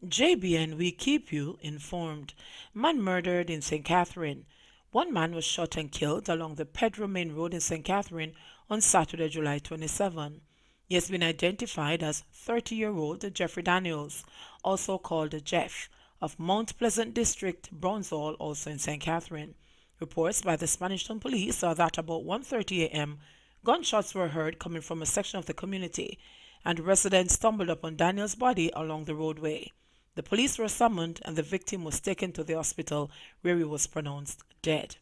JBN, we keep you informed. Man murdered in St. Catherine. One man was shot and killed along the Pedro Main Road in St. Catherine on Saturday, July 27. He has been identified as 30-year-old Jeffrey Daniels, also called Jeff, of Mount Pleasant District, Bronzewall, also in St. Catherine. Reports by the Spanish Town Police are that about 1:30 a.m., gunshots were heard coming from a section of the community, and residents stumbled upon Daniel's body along the roadway. The police were summoned and the victim was taken to the hospital where he was pronounced dead.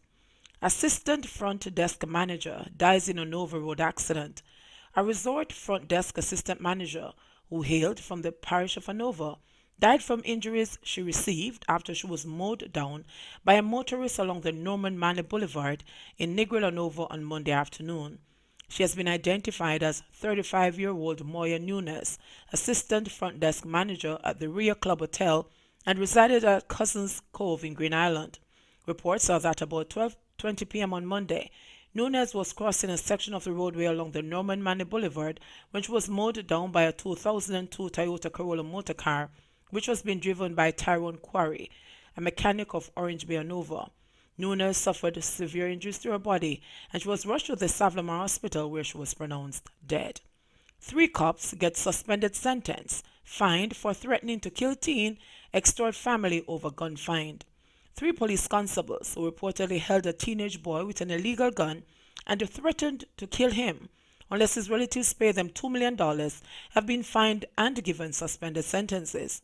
Assistant front desk manager dies in a Nova Road accident. A resort front desk assistant manager who hailed from the parish of Handover died from injuries she received after she was mowed down by a motorist along the Norman Manley Boulevard in Negril, Handover on Monday afternoon. She has been identified as 35-year-old Moya Nunes, assistant front desk manager at the Rio Club Hotel and resided at Cousins Cove in Green Island. Reports are that about 12:20 p.m. on Monday, Nunes was crossing a section of the roadway along the Norman Manley Boulevard when she was mowed down by a 2002 Toyota Corolla motor car, which was being driven by Tyrone Quarry, a mechanic of Orange Bay, Nova. Nunes suffered severe injuries to her body and she was rushed to the Savlamar Hospital where she was pronounced dead. 3 cops get suspended sentence, fined for threatening to kill teen, extort family over gun find. 3 police constables who reportedly held a teenage boy with an illegal gun and threatened to kill him unless his relatives pay them $2 million have been fined and given suspended sentences.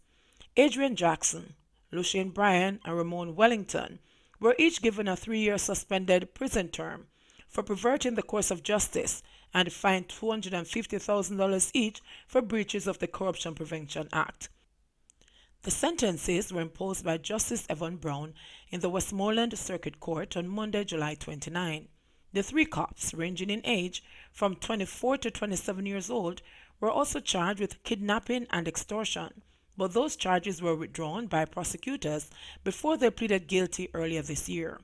Adrian Jackson, Lucien Bryan, and Ramon Wellington were each given a 3-year suspended prison term for perverting the course of justice and fined $250,000 each for breaches of the Corruption Prevention Act. The sentences were imposed by Justice Evan Brown in the Westmoreland Circuit Court on Monday, July 29. The 3 cops, ranging in age from 24 to 27 years old, were also charged with kidnapping and extortion, but those charges were withdrawn by prosecutors before they pleaded guilty earlier this year.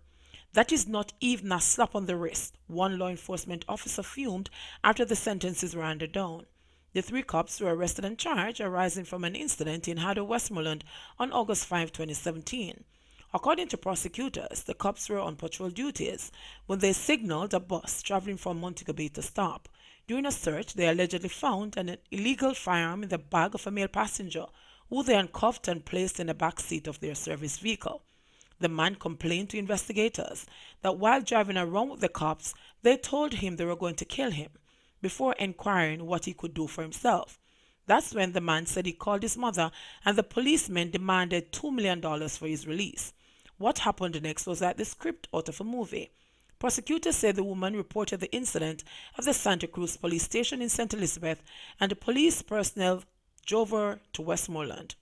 That is not even a slap on the wrist, one law enforcement officer fumed after the sentences were handed down. The 3 cops were arrested and charged arising from an incident in Haddon, Westmoreland on August 5, 2017. According to prosecutors, the cops were on patrol duties when they signaled a bus traveling from Montego Bay to stop. During a search, they allegedly found an illegal firearm in the bag of a male passenger, who they uncuffed and placed in the back seat of their service vehicle. The man complained to investigators that while driving around with the cops, they told him they were going to kill him, before inquiring what he could do for himself. That's when the man said he called his mother and the policemen demanded $2 million for his release. What happened next was like the script out of a movie. Prosecutors said the woman reported the incident at the Santa Cruz police station in St. Elizabeth and the police personnel drove her to Westmoreland.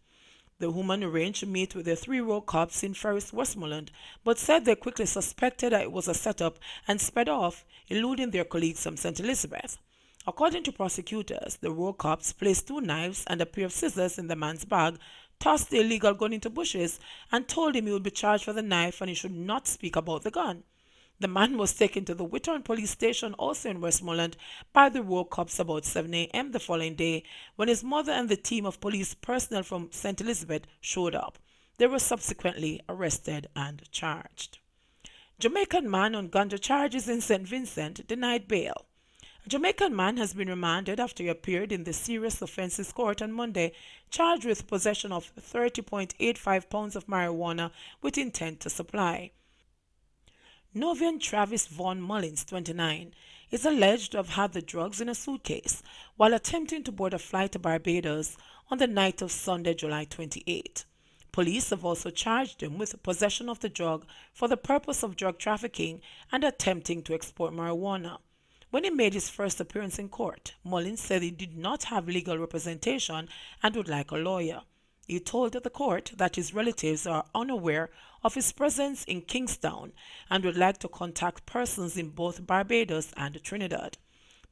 The woman arranged to meet with the 3-row cops in Ferris, Westmoreland, but said they quickly suspected that it was a setup and sped off, eluding their colleagues from St. Elizabeth. According to prosecutors, the row cops placed 2 knives and a pair of scissors in the man's bag, tossed the illegal gun into bushes, and told him he would be charged for the knife and he should not speak about the gun. The man was taken to the Whitton police station, also in Westmoreland, by the row cops about 7 a.m. the following day when his mother and the team of police personnel from St. Elizabeth showed up. They were subsequently arrested and charged. Jamaican man on ganja charges in St. Vincent denied bail. A Jamaican man has been remanded after he appeared in the Serious Offences Court on Monday, charged with possession of 30.85 pounds of marijuana with intent to supply. Novian Travis Vaughn Mullins, 29, is alleged to have had the drugs in a suitcase while attempting to board a flight to Barbados on the night of Sunday, July 28. Police have also charged him with possession of the drug for the purpose of drug trafficking and attempting to export marijuana. When he made his first appearance in court, Mullins said he did not have legal representation and would like a lawyer. He told the court that his relatives are unaware of his presence in Kingston and would like to contact persons in both Barbados and Trinidad.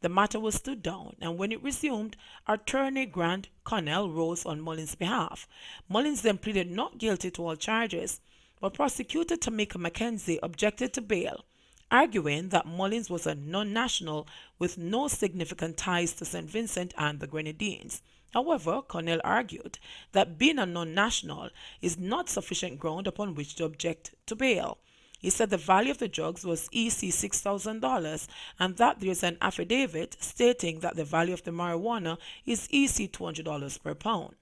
The matter was stood down, and when it resumed, Attorney Grant Connell rose on Mullins' behalf. Mullins then pleaded not guilty to all charges, but prosecutor Tamika Mackenzie objected to bail, arguing that Mullins was a non-national with no significant ties to St. Vincent and the Grenadines, However, Cornell argued that being a non-national is not sufficient ground upon which to object to bail. He said the value of the drugs was EC $6,000 and that there is an affidavit stating that the value of the marijuana is EC $200 per pound.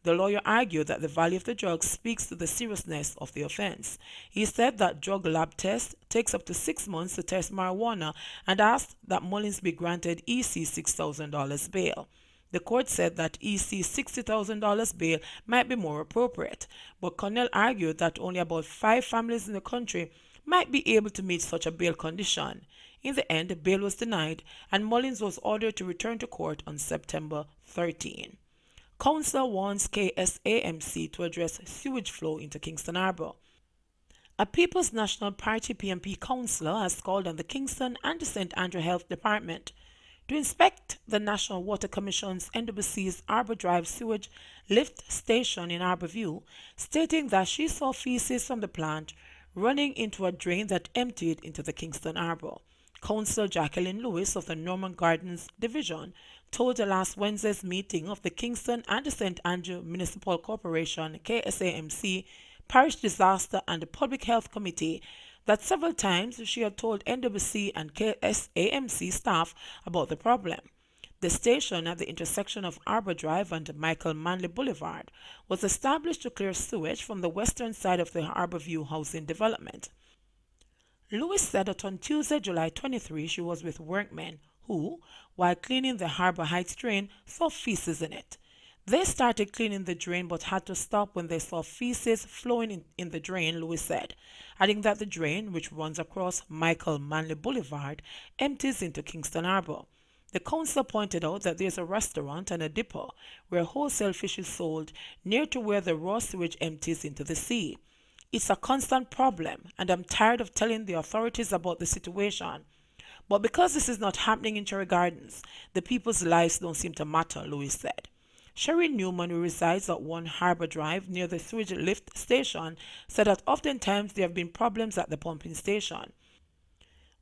The lawyer argued that the value of the drugs speaks to the seriousness of the offense. He said that drug lab tests takes up to 6 months to test marijuana and asked that Mullins be granted EC $6,000 bail. The court said that EC $60,000 bail might be more appropriate, but Cornell argued that only about 5 families in the country might be able to meet such a bail condition. In the end, bail was denied and Mullins was ordered to return to court on September 13. Council wants KSAMC to address sewage flow into Kingston Harbour. A People's National Party PMP councillor has called on the Kingston and the St. Andrew Health Department to inspect the National Water Commission's NWC's Harbour Drive sewage lift station in Harbourview, stating that she saw feces from the plant running into a drain that emptied into the Kingston Harbour. Councillor Jacqueline Lewis of the Norman Gardens Division told the last Wednesday's meeting of the Kingston and the St. Andrew Municipal Corporation KSAMC Parish Disaster and Public Health Committee that several times she had told NWC and KSAMC staff about the problem. The station at the intersection of Harbour Drive and Michael Manley Boulevard was established to clear sewage from the western side of the Harbourview housing development. Lewis said that on Tuesday, July 23, she was with workmen who, while cleaning the Harbour Heights drain, saw feces in it. They started cleaning the drain but had to stop when they saw feces flowing in the drain, Lewis said, adding that the drain, which runs across Michael Manley Boulevard, empties into Kingston Harbour. The council pointed out that there is a restaurant and a depot where wholesale fish is sold near to where the raw sewage empties into the sea. It's a constant problem, and I'm tired of telling the authorities about the situation. But because this is not happening in Cherry Gardens, the people's lives don't seem to matter, Lewis said. Sherry Newman, who resides at 1 Harbour Drive near the sewage lift station, said that oftentimes there have been problems at the pumping station.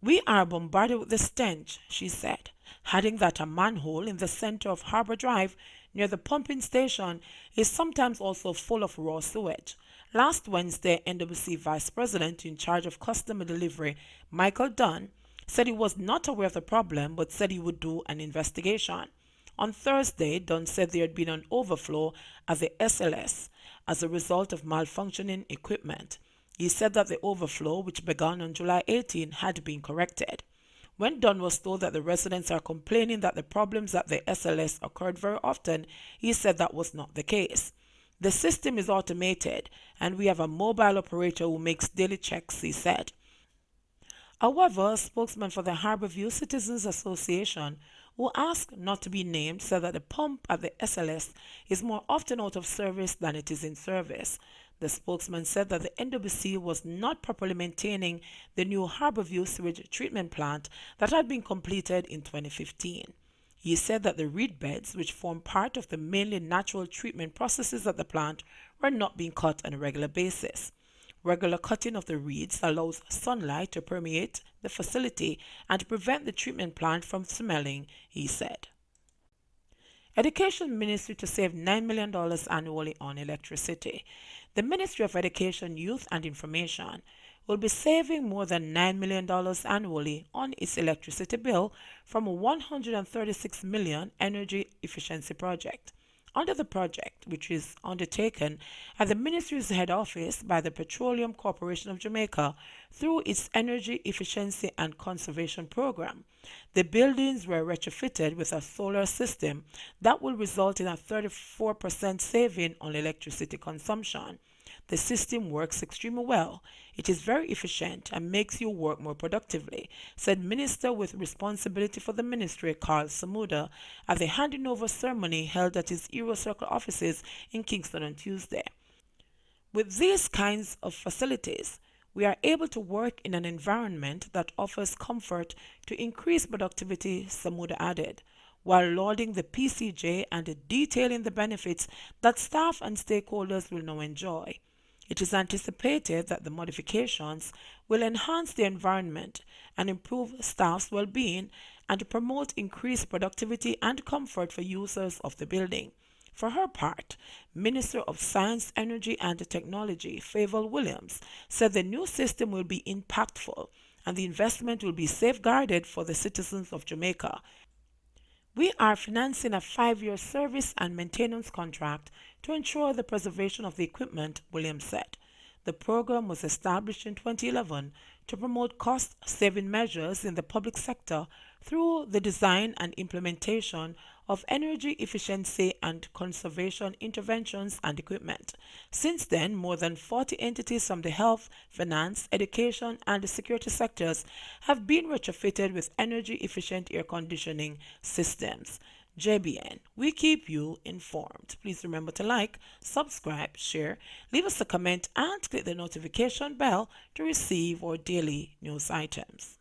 We are bombarded with the stench, she said, adding that a manhole in the center of Harbour Drive near the pumping station is sometimes also full of raw sewage. Last Wednesday, NWC Vice President in charge of customer delivery, Michael Dunn, said he was not aware of the problem but said he would do an investigation. On Thursday, Dunn said there had been an overflow at the SLS as a result of malfunctioning equipment. He said that the overflow, which began on July 18, had been corrected. When Dunn was told that the residents are complaining that the problems at the SLS occurred very often, he said that was not the case. The system is automated, and we have a mobile operator who makes daily checks, he said. However, a spokesman for the Harbourview Citizens Association, who asked not to be named, said that the pump at the SLS is more often out of service than it is in service. The spokesman said that the NWC was not properly maintaining the new Harbourview sewage treatment plant that had been completed in 2015. He said that the reed beds, which form part of the mainly natural treatment processes at the plant, were not being cut on a regular basis. Regular cutting of the reeds allows sunlight to permeate the facility and to prevent the treatment plant from smelling, he said. Education Ministry to save $9 million annually on electricity. The Ministry of Education, Youth and Information will be saving more than $9 million annually on its electricity bill from a $136 million energy efficiency project. Under the project, which is undertaken at the Ministry's head office by the Petroleum Corporation of Jamaica through its Energy Efficiency and Conservation Program, the buildings were retrofitted with a solar system that will result in a 34% saving on electricity consumption. The system works extremely well. It is very efficient and makes you work more productively, said Minister with responsibility for the ministry, Karl Samuda, at the handing over ceremony held at his Euro Circle offices in Kingston on Tuesday. With these kinds of facilities, we are able to work in an environment that offers comfort to increase productivity, Samuda added, while lauding the PCJ and detailing the benefits that staff and stakeholders will now enjoy. It is anticipated that the modifications will enhance the environment and improve staff's well-being and promote increased productivity and comfort for users of the building. For her part, Minister of Science, Energy and Technology Favour Williams said the new system will be impactful and the investment will be safeguarded for the citizens of Jamaica. We are financing a 5-year service and maintenance contract to ensure the preservation of the equipment, Williams said. The program was established in 2011 to promote cost-saving measures in the public sector through the design and implementation of energy efficiency and conservation interventions and equipment. Since then, more than 40 entities from the health, finance, education, and the security sectors have been retrofitted with energy efficient air conditioning systems. JBN, we keep you informed. Please remember to like, subscribe, share, leave us a comment, and click the notification bell to receive our daily news items.